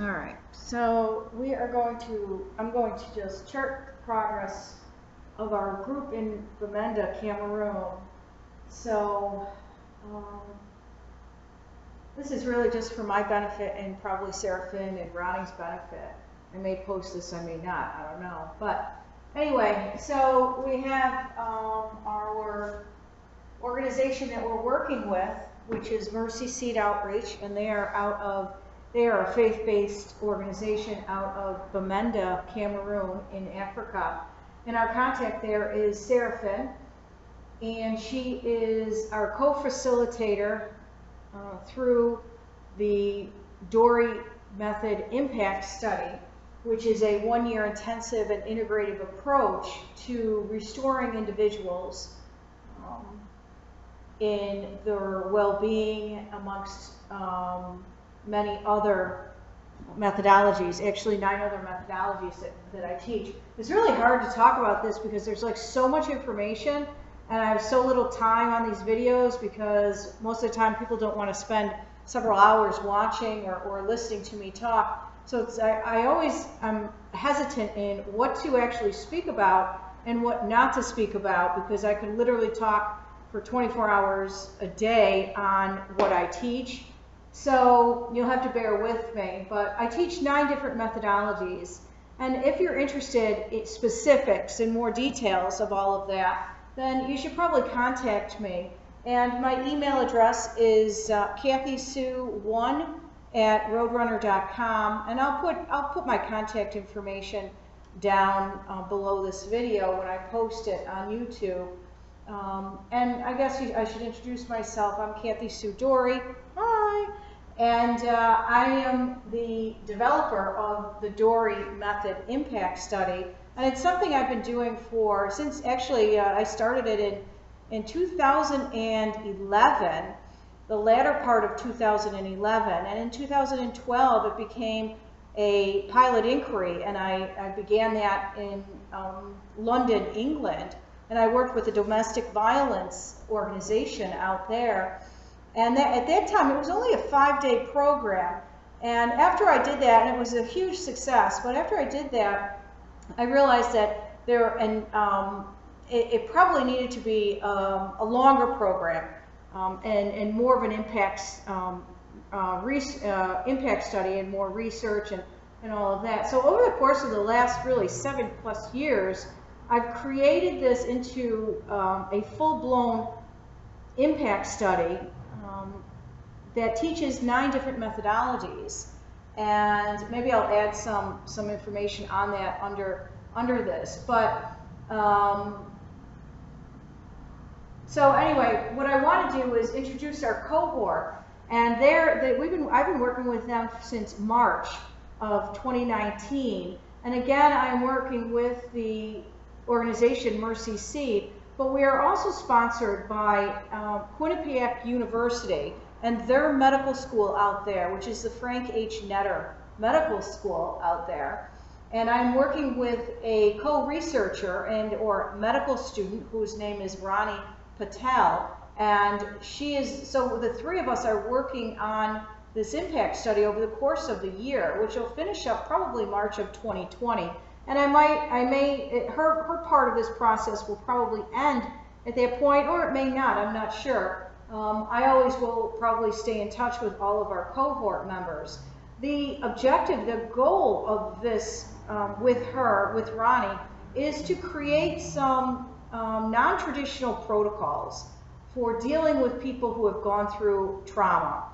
All right, so I'm going to just chart the progress of our group in Bamenda, Cameroon. So this is really just for my benefit and probably Seraphin and Ronnie's benefit. I may post this, I may not, I don't know. But anyway, so we have our organization that we're working with, which is Mercy Seed Outreach, and they are a faith-based organization out of Bamenda, Cameroon in Africa. And our contact there is Seraphin, and she is our co-facilitator through the Dorey Method Impact Study, which is a one-year intensive and integrative approach to restoring individuals in their well-being amongst many other methodologies, actually 9 other methodologies that I teach. It's really hard to talk about this because there's like so much information and I have so little time on these videos because most of the time people don't want to spend several hours watching or listening to me talk. So I'm hesitant in what to actually speak about and what not to speak about because I could literally talk for 24 hours a day on what I teach. So you'll have to bear with me, but I teach 9 different methodologies. And if you're interested in specifics and more details of all of that, then you should probably contact me. And my email address is kathysue1@roadrunner.com, and I'll put my contact information down below this video when I post it on YouTube. And I guess I should introduce myself. I'm Kathysue Dorey. Hi. And I am the developer of the Dorey Method Impact Study. And it's something I've been doing since actually I started it in 2011, the latter part of 2011. And in 2012, it became a pilot inquiry. And I began that in London, England. And I worked with a domestic violence organization out there. And at that time, it was only a 5-day program. And after I did that, and it was a huge success, but after I did that, I realized that it probably needed to be a longer program and more of an impact study and more research and all of that. So over the course of the last really 7+ years, I've created this into a full-blown impact study that teaches 9 different methodologies, and maybe I'll add some information on that under this. But so anyway, what I want to do is introduce our cohort, and I've been working with them since March of 2019, and again I'm working with the organization Mercy Seed, but we are also sponsored by Quinnipiac University and their medical school out there, which is the Frank H. Netter Medical School out there. And I'm working with a co-researcher or medical student whose name is Ronnie Patel. And so the 3 of us are working on this impact study over the course of the year, which will finish up probably March of 2020. And her part of this process will probably end at that point, or it may not, I'm not sure. I always will probably stay in touch with all of our cohort members. The objective, the goal of this with Ronnie, is to create some non-traditional protocols for dealing with people who have gone through trauma.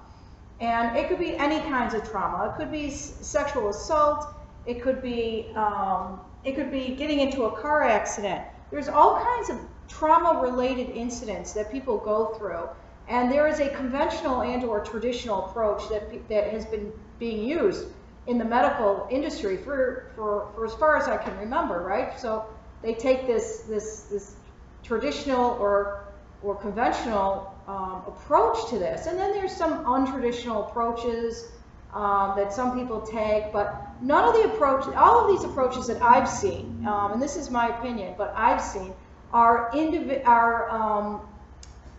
And it could be any kinds of trauma. It could be sexual assault. It could be getting into a car accident. There's all kinds of trauma-related incidents that people go through, and there is a conventional and/or traditional approach that has been being used in the medical industry for as far as I can remember, right? So they take this traditional or conventional approach to this, and then there's some untraditional approaches that some people take, but all of these approaches that I've seen, and this is my opinion, but I've seen are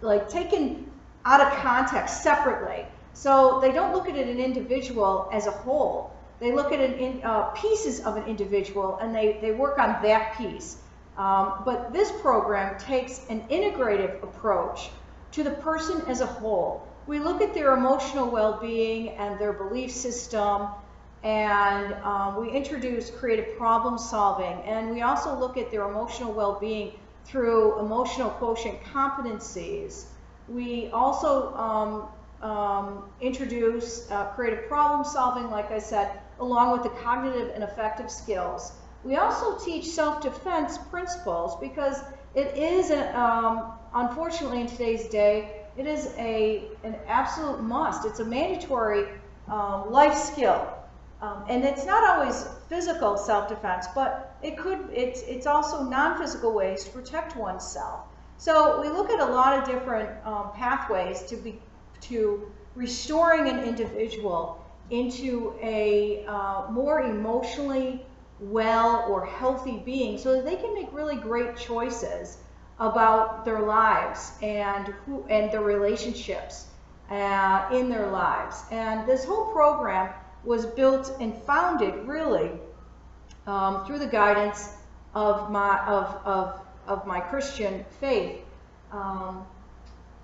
like taken out of context separately. So they don't look at an individual as a whole. They look at pieces of an individual and they work on that piece. But this program takes an integrative approach to the person as a whole. We look at their emotional well-being and their belief system, and we introduce creative problem solving, and we also look at their emotional well-being through emotional quotient competencies. We also introduce creative problem solving, like I said, along with the cognitive and affective skills. We also teach self-defense principles because it is, unfortunately in today's day, it is an absolute must. It's a mandatory life skill. And it's not always physical self-defense, but it's also non-physical ways to protect oneself. So we look at a lot of different pathways to restoring an individual into a more emotionally well or healthy being so that they can make really great choices about their lives and their relationships in their lives. And this whole program was built and founded really through the guidance of my Christian faith.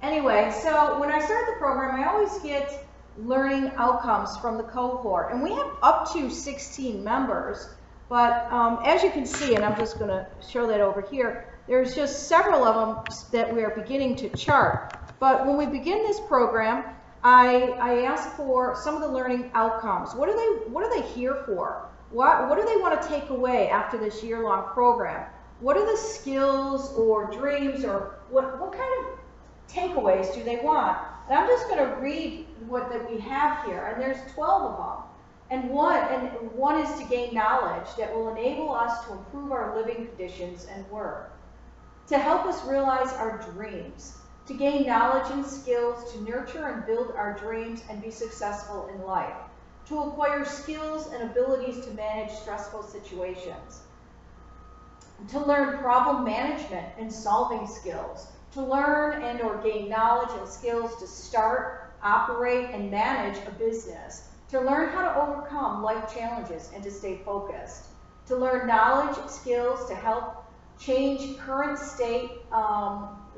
Anyway, so when I start the program, I always get learning outcomes from the cohort, and we have up to 16 members. But as you can see, and I'm just going to show that over here, there's just several of them that we are beginning to chart. But when we begin this program, I ask for some of the learning outcomes. What are they here for? What do they want to take away after this year-long program? What are the skills or dreams, or what kind of takeaways do they want? And I'm just going to read that we have here, and there's 12 of them. And one is to gain knowledge that will enable us to improve our living conditions and work, to help us realize our dreams, to gain knowledge and skills to nurture and build our dreams and be successful in life, to acquire skills and abilities to manage stressful situations, to learn problem management and solving skills, to learn and or gain knowledge and skills to start, operate, and manage a business, to learn how to overcome life challenges and to stay focused, to learn knowledge, skills to help change current state,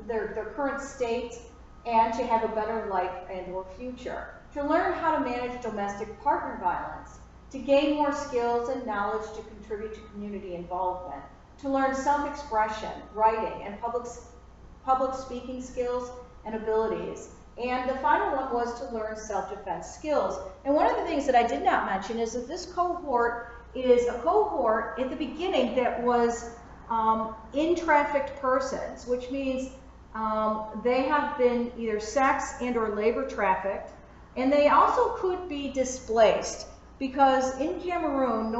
their current state, and to have a better life and or future, to learn how to manage domestic partner violence, to gain more skills and knowledge to contribute to community involvement, to learn self-expression, writing, and public speaking skills and abilities. And the final one was to learn self-defense skills. And one of the things that I did not mention is that this cohort is a cohort at the beginning that was in-trafficked persons, which means they have been either sex and or labor trafficked, and they also could be displaced because in Cameroon,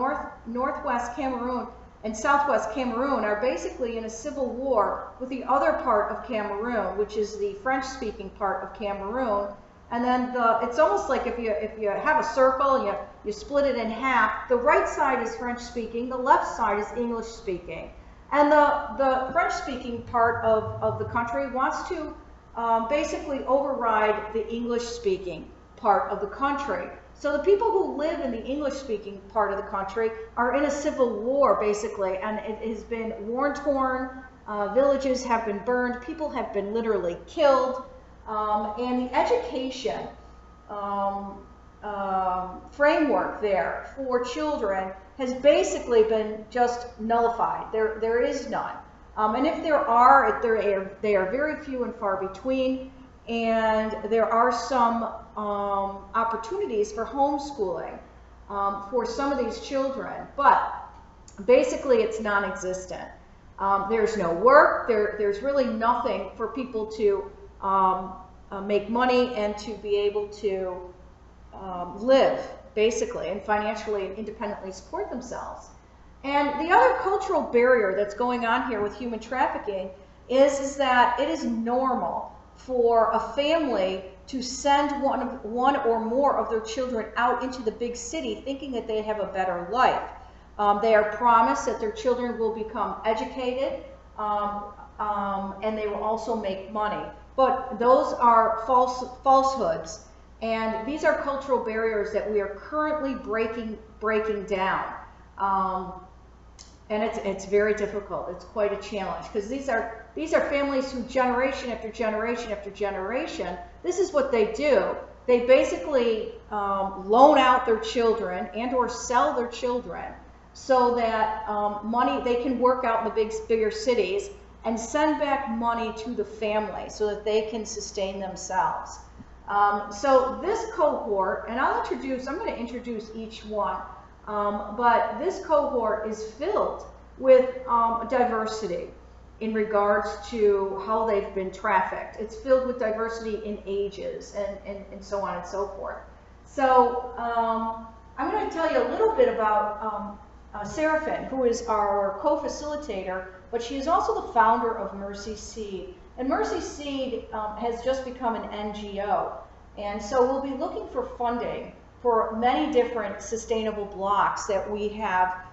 northwest Cameroon and southwest Cameroon are basically in a civil war with the other part of Cameroon, which is the French-speaking part of Cameroon. And then it's almost like if you have a circle and you split it in half, the right side is French-speaking, the left side is English-speaking. And the French-speaking part of the country wants to basically override the English-speaking part of the country. So the people who live in the English-speaking part of the country are in a civil war, basically, and it has been war-torn, villages have been burned, people have been literally killed, and the education framework there for children has basically been just nullified. There is none. And if there are, they are very few and far between, and there are some opportunities for homeschooling for some of these children, but basically it's non-existent. There's no work, there's really nothing for people to make money and to be able to live, basically, and financially and independently support themselves. And the other cultural barrier that's going on here with human trafficking is that it is normal for a family to send one or more of their children out into the big city thinking that they have a better life. They are promised that their children will become educated and they will also make money. But those are falsehoods. And these are cultural barriers that we are currently breaking down. And it's very difficult. It's quite a challenge, because these are families who generation after generation after generation, this is what they do. They basically loan out their children and or sell their children so that they can work out in the bigger cities and send back money to the family so that they can sustain themselves. So this cohort, and I'm going to introduce each one, but this cohort is filled with diversity in regards to how they've been trafficked. It's filled with diversity in ages and so on and so forth. So I'm going to tell you a little bit about Seraphin, who is our co-facilitator, but she is also the founder of Mercy Seed. And Mercy Seed has just become an NGO. And so we'll be looking for funding for many different sustainable blocks that we have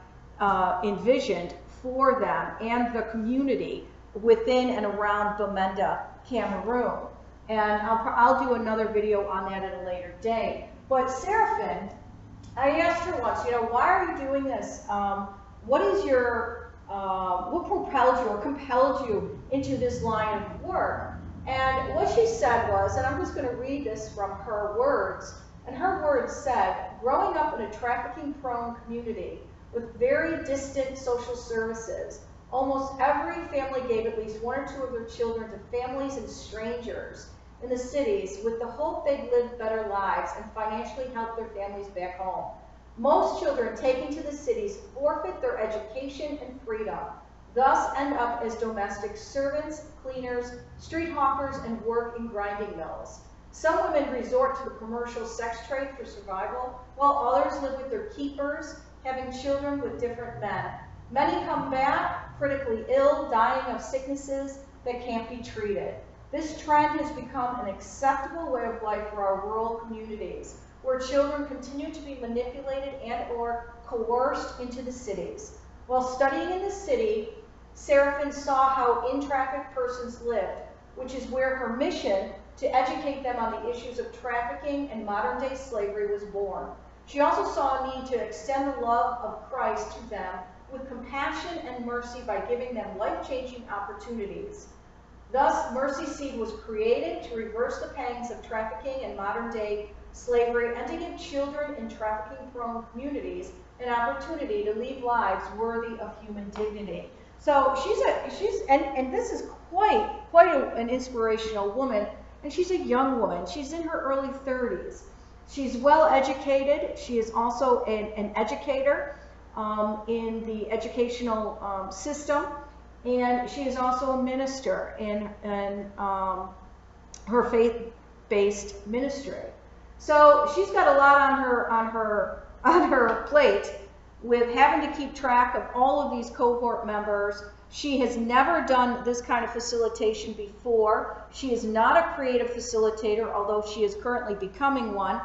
envisioned for them and the community within and around Bamenda, Cameroon. And I'll do another video on that at a later date. But Seraphin, I asked her once, why are you doing this? What is what propelled you or compelled you into this line of work? And what she said was, and I'm just going to read this from her words, and her words said, growing up in a trafficking-prone community with very distant social services, almost every family gave at least one or two of their children to families and strangers in the cities with the hope they'd live better lives and financially help their families back home. Most children taken to the cities forfeit their education and freedom, thus end up as domestic servants, cleaners, street hawkers, and work in grinding mills. Some women resort to the commercial sex trade for survival, while others live with their keepers, having children with different men. Many come back critically ill, dying of sicknesses that can't be treated. This trend has become an acceptable way of life for our rural communities, where children continue to be manipulated and or coerced into the cities. While studying in the city, Seraphin saw how in-trafficked persons lived, which is where her mission to educate them on the issues of trafficking and modern-day slavery was born. She also saw a need to extend the love of Christ to them with compassion and mercy by giving them life-changing opportunities. Thus, Mercy Seed was created to reverse the pangs of trafficking and modern-day slavery and to give children in trafficking-prone communities an opportunity to lead lives worthy of human dignity. So and this is quite an inspirational woman, and she's a young woman. She's in her early 30s. She's well educated. She is also an educator in the educational system, and she is also a minister in her faith-based ministry. So she's got a lot on her plate with having to keep track of all of these cohort members. She has never done this kind of facilitation before. She is not a creative facilitator, although she is currently becoming one.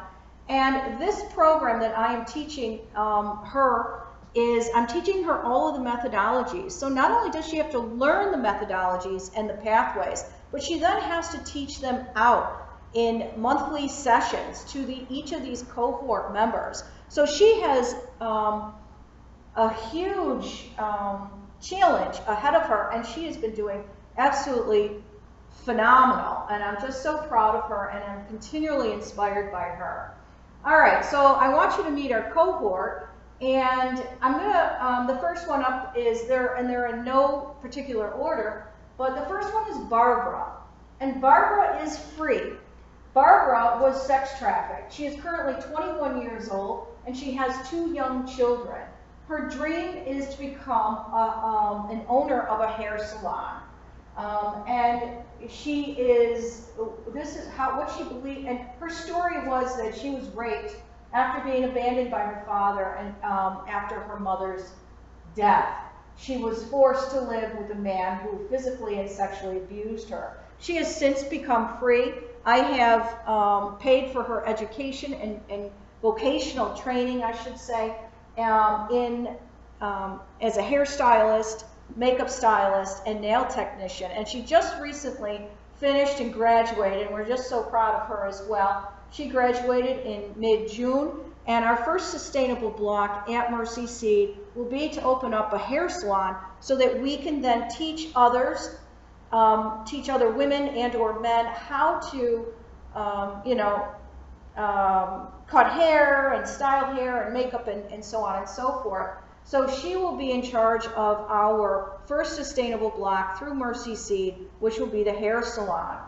And this program that I am teaching I'm teaching her all of the methodologies. So not only does she have to learn the methodologies and the pathways, but she then has to teach them out in monthly sessions to each of these cohort members. So she has a huge challenge ahead of her, and she has been doing absolutely phenomenal. And I'm just so proud of her, and I'm continually inspired by her. All right, so I want you to meet our cohort, and I'm gonna, the first one up is and they're in no particular order, but the first one is Barbara, and Barbara is free. Barbara was sex trafficked. She is currently 21 years old, and she has 2 young children. Her dream is to become an owner of a hair salon. And she is, what she believed, and her story was that she was raped after being abandoned by her father and after her mother's death. She was forced to live with a man who physically and sexually abused her. She has since become free. I have paid for her education and vocational training, I should say, as a hairstylist, makeup stylist, and nail technician. And she just recently finished and graduated, and we're just so proud of her as well. She graduated in mid-June, and our first sustainable block at Mercy Seed will be to open up a hair salon so that we can then teach others, teach other women and or men how to, cut hair and style hair and makeup and so on and so forth. So she will be in charge of our first sustainable block through Mercy Seed, which will be the hair salon.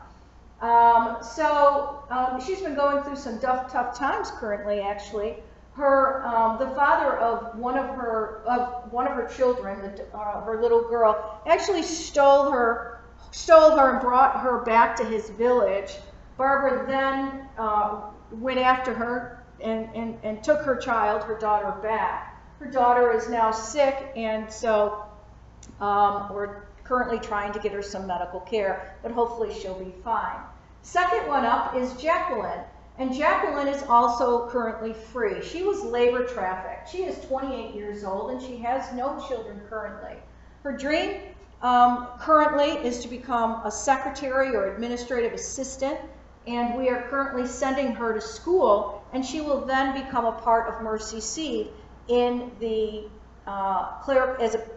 She's been going through some tough times currently, actually. The father of one of her children, her little girl, actually stole her and brought her back to his village. Barbara then went after her and took her daughter, back. Her daughter is now sick, and so we're currently trying to get her some medical care, but hopefully she'll be fine. Second one up is Jacqueline, and Jacqueline is also currently free. She was labor trafficked. She is 28 years old, and she has no children currently. Her dream currently is to become a secretary or administrative assistant, and we are currently sending her to school, and she will then become a part of Mercy Seed in the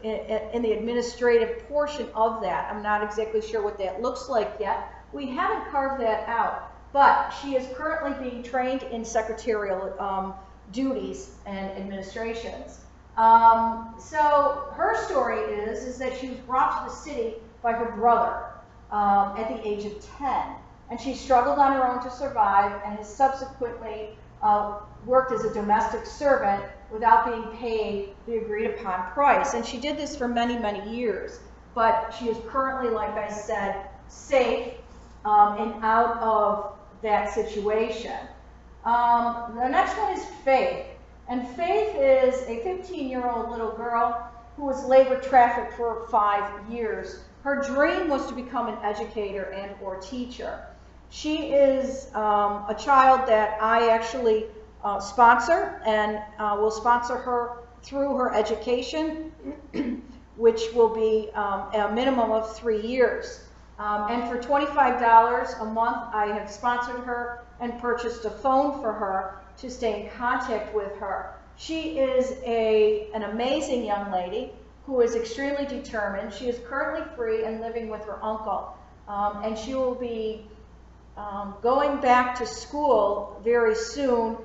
in the administrative portion of that. I'm not exactly sure what that looks like yet. We haven't carved that out, but she is currently being trained in secretarial duties and administrations. So her story is that she was brought to the city by her brother at the age of 10, and she struggled on her own to survive and has subsequently worked as a domestic servant without being paid the agreed upon price. And she did this for many, many years. But she is currently, like I said, safe and out of that situation. The next one is Faith. And Faith is a 15-year-old little girl who was labor trafficked for 5 years. Her dream was to become an educator and or teacher. She is a child that I actually sponsor, and will sponsor her through her education, which will be a minimum of 3 years. And for $25 a month, I have sponsored her and purchased a phone for her to stay in contact with her. She is an amazing young lady who is extremely determined. She is currently free and living with her uncle, and she will be going back to school very soon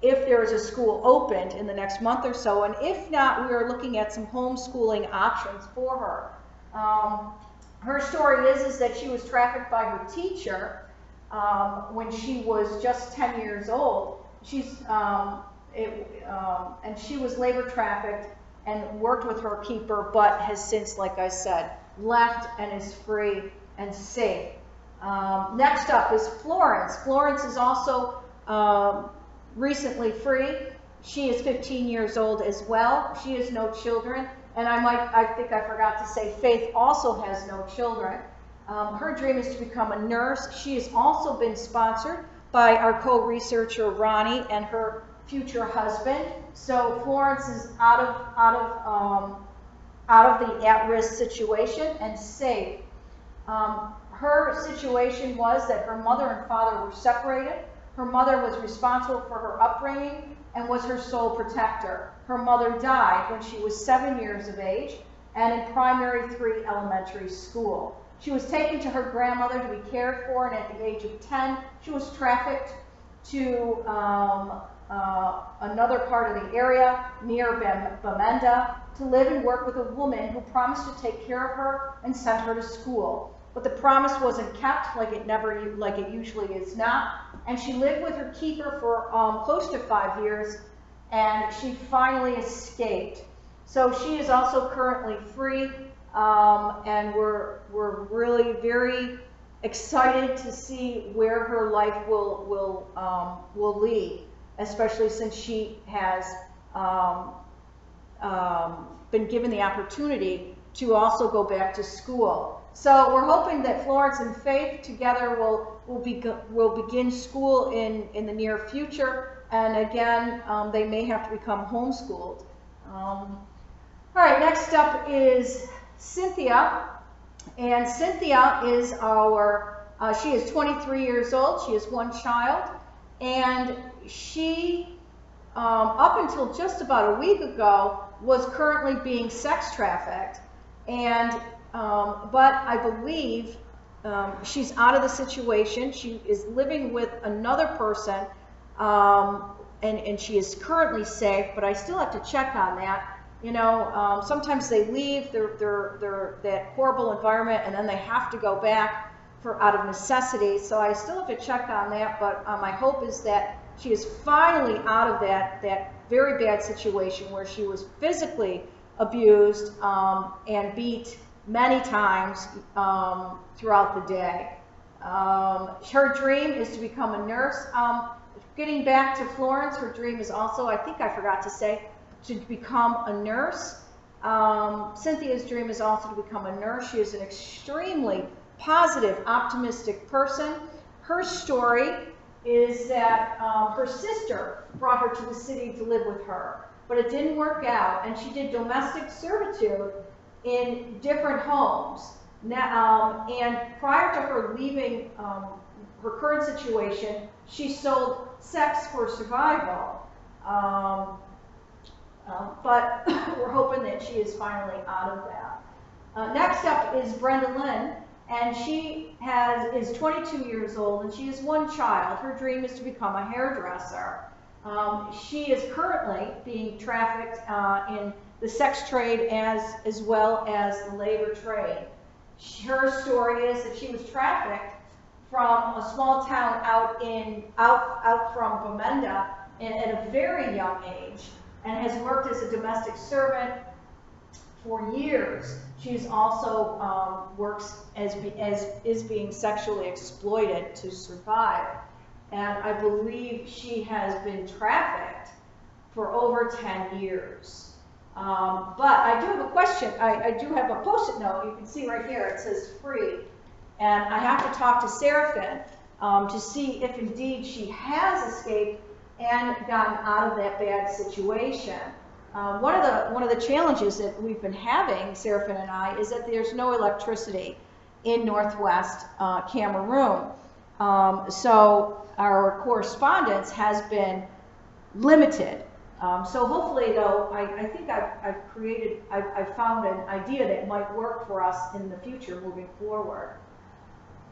if there is a school opened in the next month or so, and if not, we are looking at some homeschooling options for her. Her story is that she was trafficked by her teacher when she was just 10 years old. And she was labor trafficked and worked with her keeper, but has since, like I said, left and is free and safe. Next up is Florence. Florence is also recently free. She is 15 years old as well. She has no children, and I think I forgot to say Faith also has no children. Her dream is to become a nurse. She has also been sponsored by our co-researcher Ronnie and her future husband. So Florence is out of the at-risk situation and safe. Her situation was that her mother and father were separated. Her mother was responsible for her upbringing and was her sole protector. Her mother died when she was 7 years of age and in primary 3 elementary school. She was taken to her grandmother to be cared for, and at the age of 10, she was trafficked to another part of the area near Bamenda to live and work with a woman who promised to take care of her and send her to school. But the promise wasn't kept, like it usually is not. And she lived with her keeper for close to 5 years, and she finally escaped. So she is also currently free, and we're really very excited to see where her life will lead, especially since she has been given the opportunity to also go back to school. So we're hoping that Florence and Faith together will begin school in the near future, and again, they may have to become homeschooled. All right, next up is Cynthia, and Cynthia is she is 23 years old. She has 1 child, and she, up until just about a week ago, was currently being sex trafficked, and but I believe she's out of the situation. She is living with another person, and she is currently safe, but I still have to check on that. You know, sometimes they leave that horrible environment, and then they have to go back out of necessity. So I still have to check on that, but my hope is that she is finally out of that very bad situation where she was physically abused and beat many times throughout the day. Her dream is to become a nurse. Getting back to Florence, her dream is also, I think I forgot to say, to become a nurse. Cynthia's dream is also to become a nurse. She is an extremely positive, optimistic person. Her story is that her sister brought her to the city to live with her, but it didn't work out, and she did domestic servitude in different homes. Now, and prior to her leaving her current situation, she sold sex for survival. But we're hoping that she is finally out of that. Next up is Brenda Lynn, and she is 22 years old, and she has one child. Her dream is to become a hairdresser. She is currently being trafficked in the sex trade as well as the labor trade. Her story is that she was trafficked from a small town out from Bamenda at a very young age, and has worked as a domestic servant for years. She's also works as is being sexually exploited to survive, and I believe she has been trafficked for over 10 years. But I do have a question. I do have a post-it note. You can see right here. It says free, and I have to talk to Seraphin to see if indeed she has escaped and gotten out of that bad situation. One of the challenges that we've been having, Seraphin and I, is that there's no electricity in northwest Cameroon. So our correspondence has been limited. So hopefully, though, I think I've found an idea that might work for us in the future moving forward.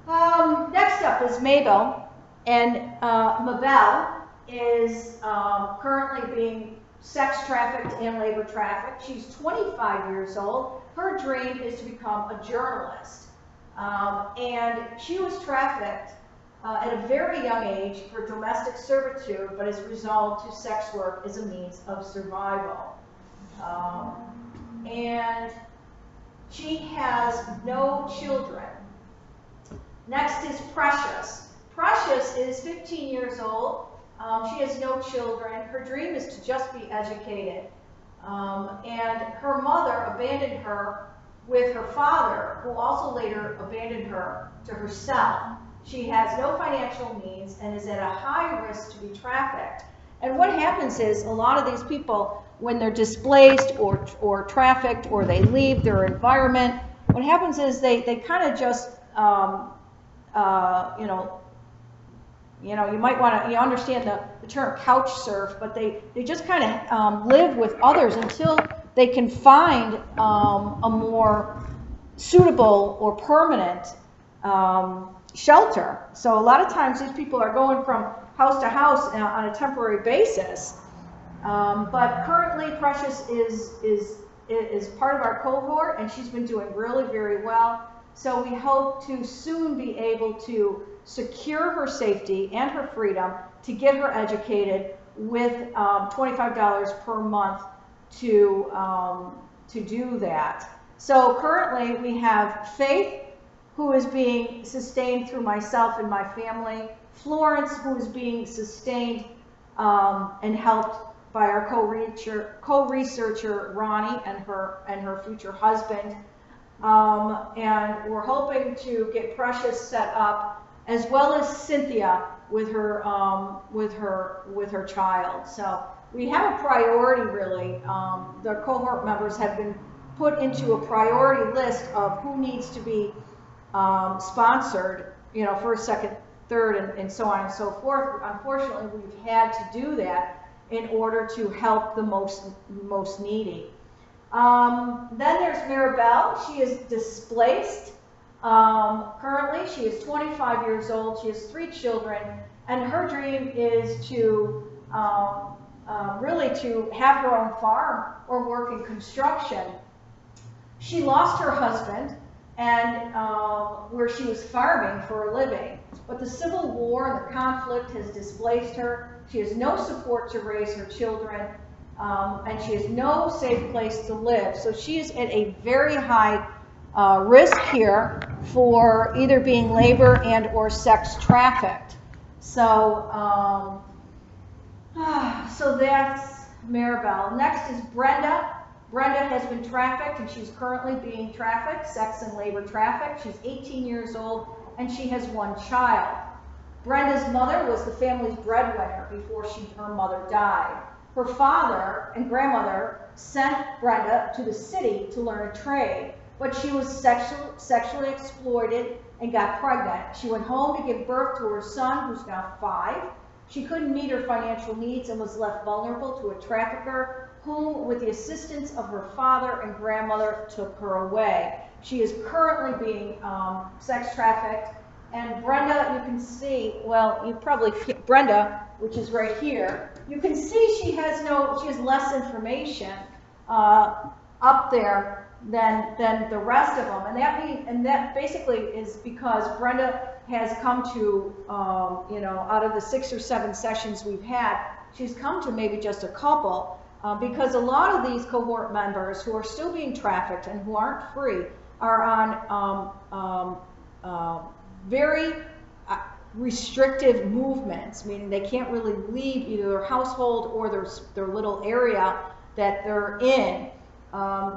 Next up is Mabel, and Mabel is currently being sex trafficked and labor trafficked. She's 25 years old. Her dream is to become a journalist. And she was trafficked at a very young age for domestic servitude, but has resolved to sex work as a means of survival. And she has no children. Next is Precious. Precious is 15 years old. She has no children. Her dream is to just be educated. And her mother abandoned her with her father, who also later abandoned her to herself. She has no financial means and is at a high risk to be trafficked. And what happens is a lot of these people, when they're displaced or trafficked or they leave their environment, what happens is they kind of just, you might want to understand the term couch surf, but they just kind of live with others until they can find a more suitable or permanent shelter. So a lot of times these people are going from house to house on a temporary basis. But currently Precious is part of our cohort, and she's been doing really very well. So we hope to soon be able to secure her safety and her freedom to get her educated with $25 per month to do that. So currently we have Faith, who is being sustained through myself and my family, Florence, who is being sustained and helped by our co-researcher Ronnie and her future husband. And we're hoping to get Precious set up, as well as Cynthia with her child. So we have a priority, really. The cohort members have been put into a priority list of who needs to be sponsored, first, second, third, and so on and so forth. Unfortunately, we've had to do that in order to help the most needy. Then there's Maribel. She is displaced. Currently, she is 25 years old. She has 3 children, and her dream is to really to have her own farm or work in construction. She lost her husband, and where she was farming for a living. But the Civil War and the conflict has displaced her. She has no support to raise her children, and she has no safe place to live. So she is at a very high risk here for either being labor and or sex trafficked. So, so that's Maribel. Next is Brenda. Brenda has been trafficked, and she's currently being trafficked, sex and labor trafficked. She's 18 years old, and she has 1 child. Brenda's mother was the family's breadwinner before her mother died. Her father and grandmother sent Brenda to the city to learn a trade, but she was sexually exploited and got pregnant. She went home to give birth to her son, who's now 5. She couldn't meet her financial needs and was left vulnerable to a trafficker who, with the assistance of her father and grandmother, took her away. She is currently being sex trafficked. And Brenda, you can see, well, you probably, Brenda, which is right here, you can see she has less information up there than the rest of them. And that basically is because Brenda has come to, out of the 6 or 7 sessions we've had, she's come to maybe just a couple, because a lot of these cohort members who are still being trafficked and who aren't free are on very restrictive movements, meaning they can't really leave either their household or their little area that they're in.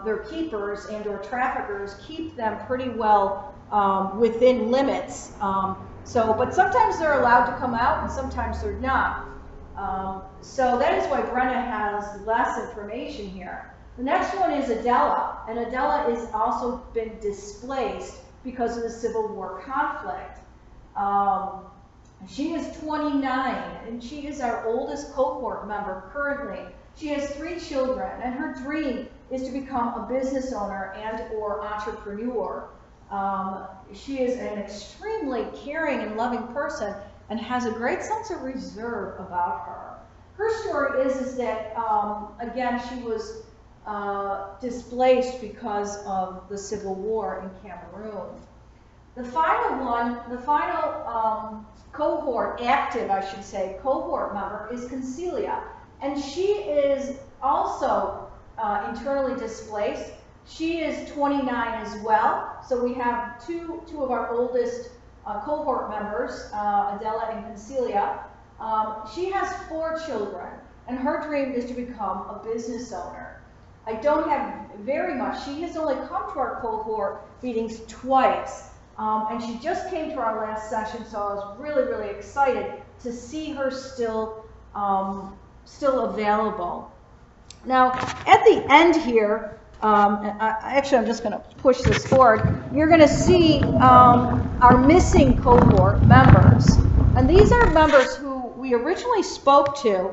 Their keepers and or traffickers keep them pretty well within limits. But sometimes they're allowed to come out and sometimes they're not. So that is why Brenda has less information here. The next one is Adela, and Adela has also been displaced because of the Civil War conflict. She is 29, and she is our oldest cohort member currently. She has 3 children, and her dream is to become a business owner and or entrepreneur. She is an extremely caring and loving person and has a great sense of reserve about her. Her story is that, again, she was displaced because of the Civil War in Cameroon. The final cohort, active, I should say, cohort member is Concelia, and she is also internally displaced. She is 29 as well, so we have two of our oldest cohort members, Adela and Concelia. She has 4 children, and her dream is to become a business owner. I don't have very much. She has only come to our cohort meetings twice, and she just came to our last session, so I was really, really excited to see her still available. Now, at the end here, actually, I'm just going to push this forward. You're going to see our missing cohort members. And these are members who we originally spoke to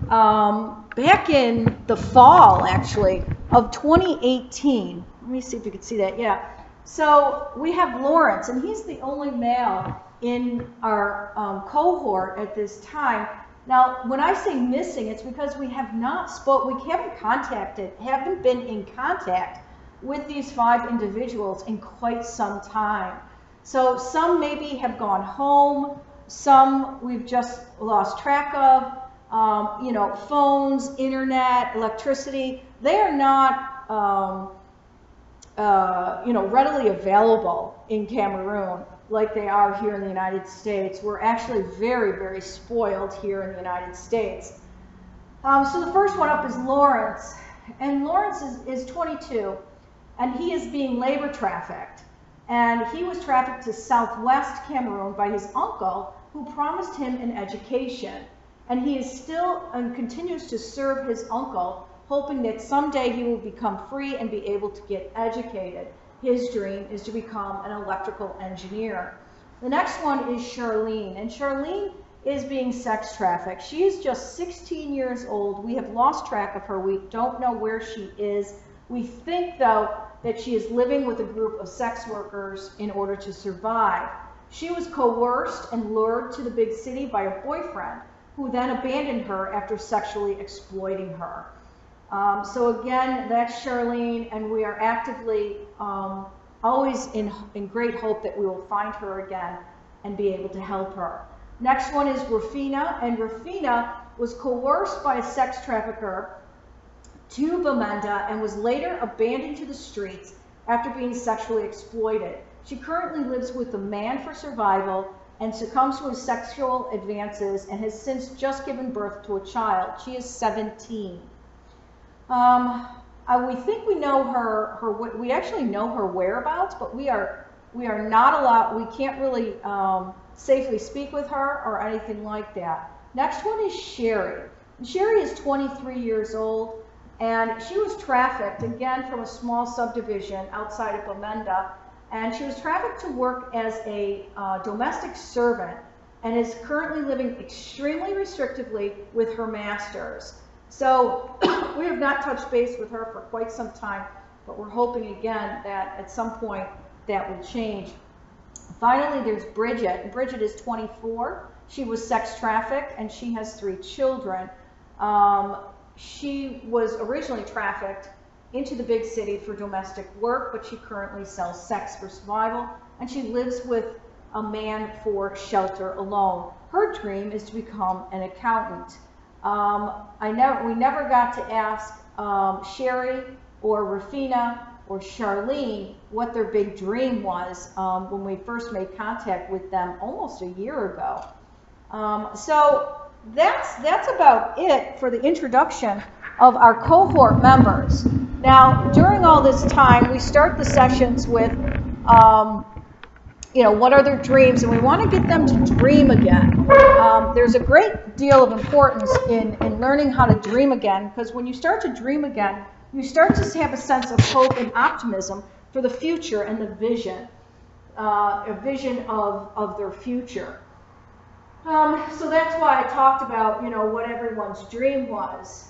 back in the fall, actually, of 2018. Let me see if you can see that. Yeah. So we have Lawrence, and he's the only male in our cohort at this time. Now, when I say missing, it's because we have not we haven't been in contact with these 5 individuals in quite some time. So some maybe have gone home, some we've just lost track of, phones, internet, electricity. They are not, readily available in Cameroon like they are here in the United States. We're actually very, very spoiled here in the United States. So the first one up is Lawrence. And Lawrence is 22, and he is being labor trafficked. And he was trafficked to southwest Cameroon by his uncle, who promised him an education. And he is still and continues to serve his uncle, hoping that someday he will become free and be able to get educated. His dream is to become an electrical engineer. The next one is Charlene, and Charlene is being sex trafficked. She is just 16 years old. We have lost track of her. We don't know where she is. We think, though, that she is living with a group of sex workers in order to survive. She was coerced and lured to the big city by a boyfriend, who then abandoned her after sexually exploiting her. So again, that's Charlene, and we are actively always in great hope that we will find her again and be able to help her. Next one is Rafina, and Rafina was coerced by a sex trafficker to Bamenda and was later abandoned to the streets after being sexually exploited. She currently lives with a man for survival and succumbs to his sexual advances and has since just given birth to a child. She is 17. We think we know we actually know her whereabouts, but we are not allowed, we can't really safely speak with her or anything like that. Next one is Sherry. Sherry is 23 years old, and she was trafficked, again, from a small subdivision outside of Bamenda, and she was trafficked to work as a domestic servant and is currently living extremely restrictively with her masters. So we have not touched base with her for quite some time, but we're hoping again that at some point that will change. Finally, there's Bridget. Bridget is 24. She was sex trafficked, and she has 3 children. She was originally trafficked into the big city for domestic work, but she currently sells sex for survival, and she lives with a man for shelter alone. Her dream is to become an accountant. We never got to ask Sherry or Rafina or Charlene what their big dream was when we first made contact with them almost a year ago. So that's about it for the introduction of our cohort members. Now, during all this time, we start the sessions with, what are their dreams, and we want to get them to dream again. There's a great deal of importance in learning how to dream again, because when you start to dream again, you start to have a sense of hope and optimism for the future and the vision, a vision of their future. So that's why I talked about, what everyone's dream was.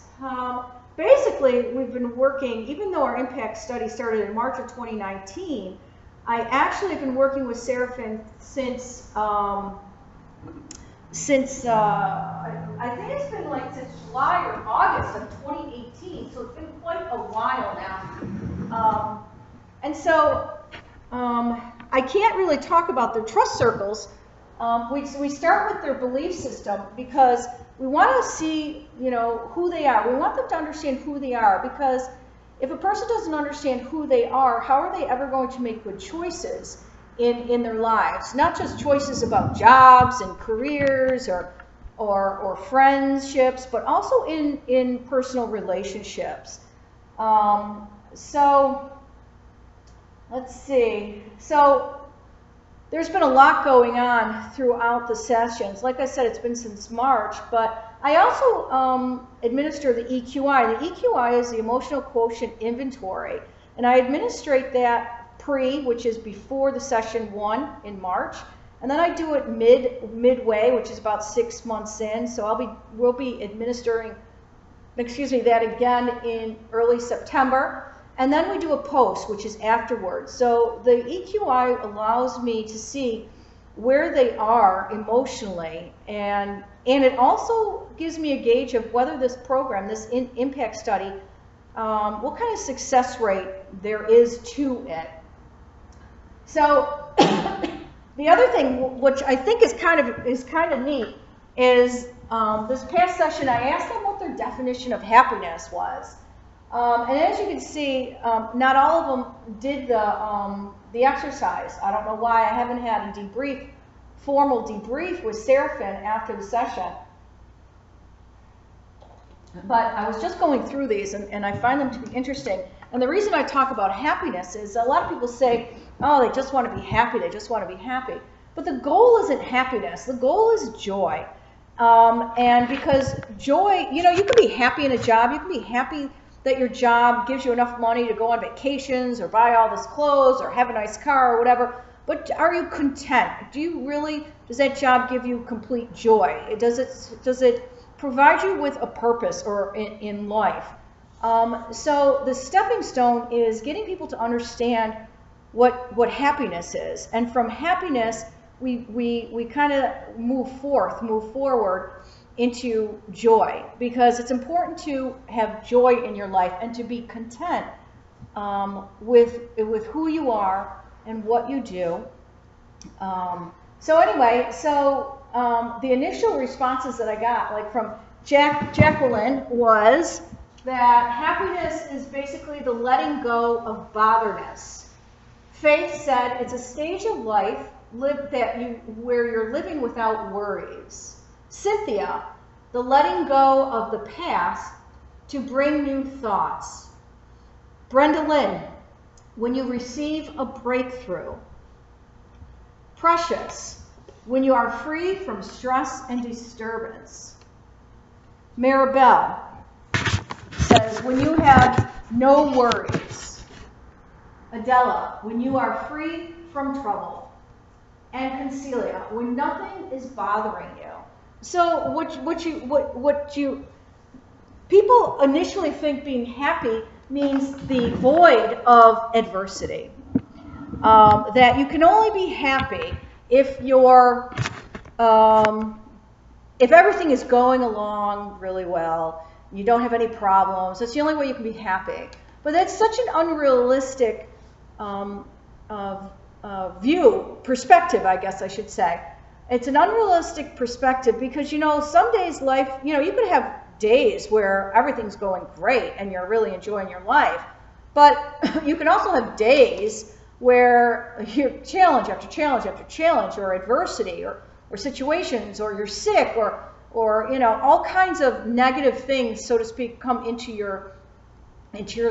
Basically, we've been working, even though our impact study started in March of 2019, I actually have been working with Seraphin since I think it's been since July or August of 2018, so it's been quite a while now. And so I can't really talk about their trust circles. We start with their belief system because we want to see, who they are. We want them to understand who they are, because if a person doesn't understand who they are, how are they ever going to make good choices in their lives? Not just choices about jobs and careers or friendships, but also in personal relationships. So let's see. So there's been a lot going on throughout the sessions. Like I said, it's been since March, but I also administer the EQI. The EQI is the Emotional Quotient Inventory, and I administrate that which is before the session 1 in March, and then I do it midway, which is about 6 months in. So we'll be administering, that again in early September. And then we do a post, which is afterwards. So the EQI allows me to see where they are emotionally, and it also gives me a gauge of whether this program, this impact study, what kind of success rate there is to it. So the other thing, which I think is kind of neat, is this past session I asked them what their definition of happiness was. And as you can see, not all of them did the exercise. I don't know why. I haven't had a formal debrief with Seraphin after the session. But I was just going through these, and I find them to be interesting. And the reason I talk about happiness is a lot of people say, oh, they just want to be happy. They just want to be happy. But the goal isn't happiness. The goal is joy. And because joy, you can be happy in a job. You can be happy that your job gives you enough money to go on vacations or buy all this clothes or have a nice car or whatever. but are you content? Do you really, does that job give you complete joy? Does it provide you with a purpose or in life? So the stepping stone is getting people to understand what happiness is. And from happiness, we kind of move forward into joy, because it's important to have joy in your life and to be content with who you are and what you do. So anyway, the initial responses that I got, like from Jacqueline, was that happiness is basically the letting go of botherness. Faith said it's a stage of life where you're living without worries. Cynthia, the letting go of the past to bring new thoughts. Brenda Lynn, when you receive a breakthrough. Precious, when you are free from stress and disturbance. Maribel says, when you have no worries. Adela, when you are free from trouble. And Concelia, when nothing is bothering you. So people initially think being happy means the void of adversity. That you can only be happy if you're, if everything is going along really well, you don't have any problems. That's the only way you can be happy. But that's such an unrealistic perspective, I guess I should say. It's an unrealistic perspective because, some days life, you could have days where everything's going great and you're really enjoying your life. But you can also have days where you're challenge after challenge after challenge, or adversity, or situations, or you're sick, or all kinds of negative things, so to speak, come into your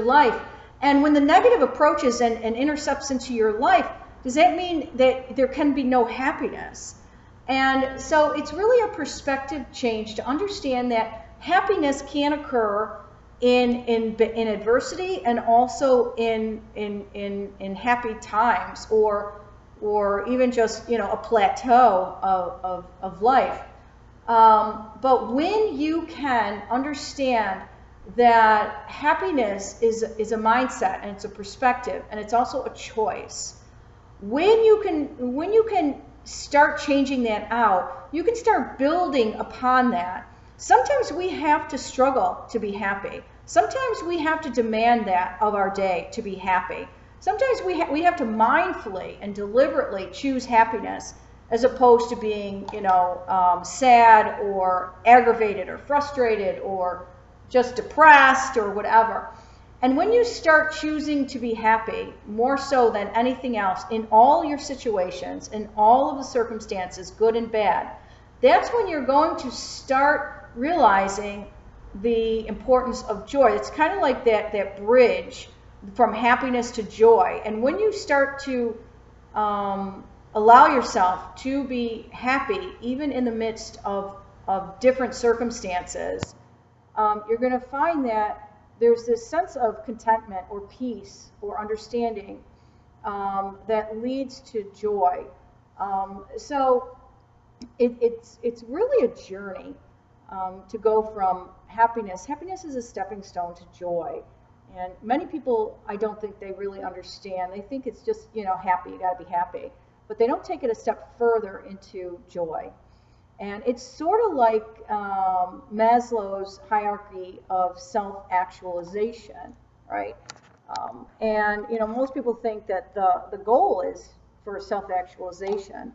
life. And when the negative approaches and intercepts into your life, does that mean that there can be no happiness? And so it's really a perspective change to understand that happiness can occur in adversity and also in happy times, or even just a plateau of life. But when you can understand that happiness is a mindset, and it's a perspective, and it's also a choice. When you can start changing that out, you can start building upon that. Sometimes we have to struggle to be happy. Sometimes we have to demand that of our day to be happy. Sometimes we have to mindfully and deliberately choose happiness as opposed to being, sad or aggravated or frustrated or just depressed or whatever. And when you start choosing to be happy, more so than anything else, in all your situations, in all of the circumstances, good and bad, that's when you're going to start realizing the importance of joy. It's kind of like that bridge from happiness to joy. And when you start to allow yourself to be happy, even in the midst of different circumstances, you're going to find that there's this sense of contentment or peace or understanding that leads to joy. So it's really a journey to go from happiness. Happiness is a stepping stone to joy. And many people, I don't think they really understand. They think it's just, happy, you got to be happy. But they don't take it a step further into joy. And it's sort of like Maslow's hierarchy of self-actualization, right? And most people think that the goal is for self-actualization,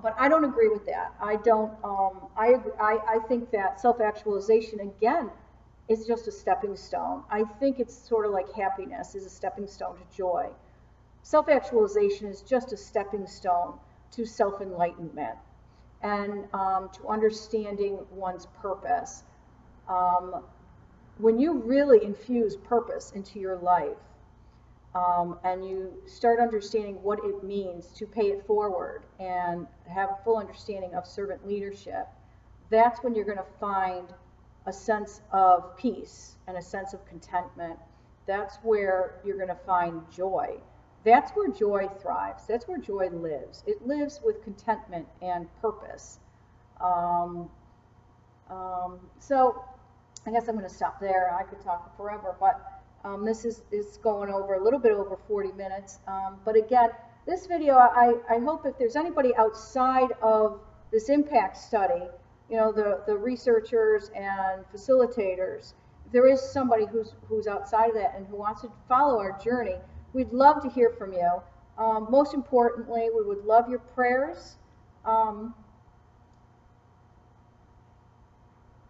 but I don't agree with that. I don't. I think that self-actualization, again, is just a stepping stone. I think it's sort of like happiness is a stepping stone to joy. Self-actualization is just a stepping stone to self-enlightenment and to understanding one's purpose. When you really infuse purpose into your life and you start understanding what it means to pay it forward and have a full understanding of servant leadership, that's when you're going to find a sense of peace and a sense of contentment. That's where you're going to find joy. that's where joy thrives. That's where joy lives. It lives with contentment and purpose. So I guess I'm going to stop there. I could talk forever, but this is going over a little bit over 40 minutes. But again, this video, I hope if there's anybody outside of this impact study, you know, the researchers and facilitators, if there is somebody who's outside of that and who wants to follow our journey, we'd love to hear from you. Most importantly, we would love your prayers,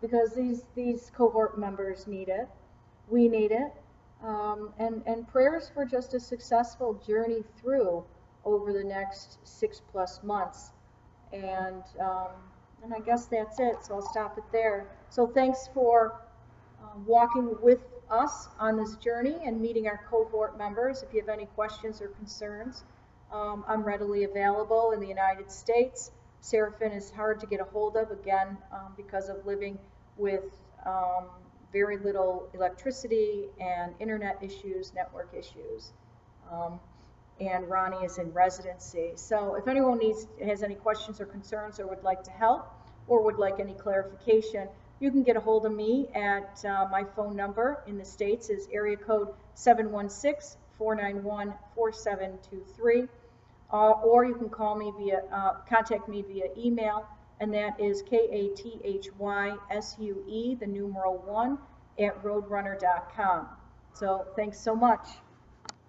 because these cohort members need it. We need it. And prayers for just a successful journey through over the next 6+ months. And I guess that's it, so I'll stop it there. So thanks for walking with us on this journey and meeting our cohort members. If you have any questions or concerns, I'm readily available in the United States. Seraphin is hard to get a hold of, again, because of living with very little electricity and internet issues, network issues. And Ronnie is in residency. So if anyone has any questions or concerns or would like to help or would like any clarification, you can get a hold of me at my phone number in the States is area code 716-491-4723. Or you can call me contact me via email, and that is KATHYSUE, the numeral 1, @roadrunner.com. So thanks so much.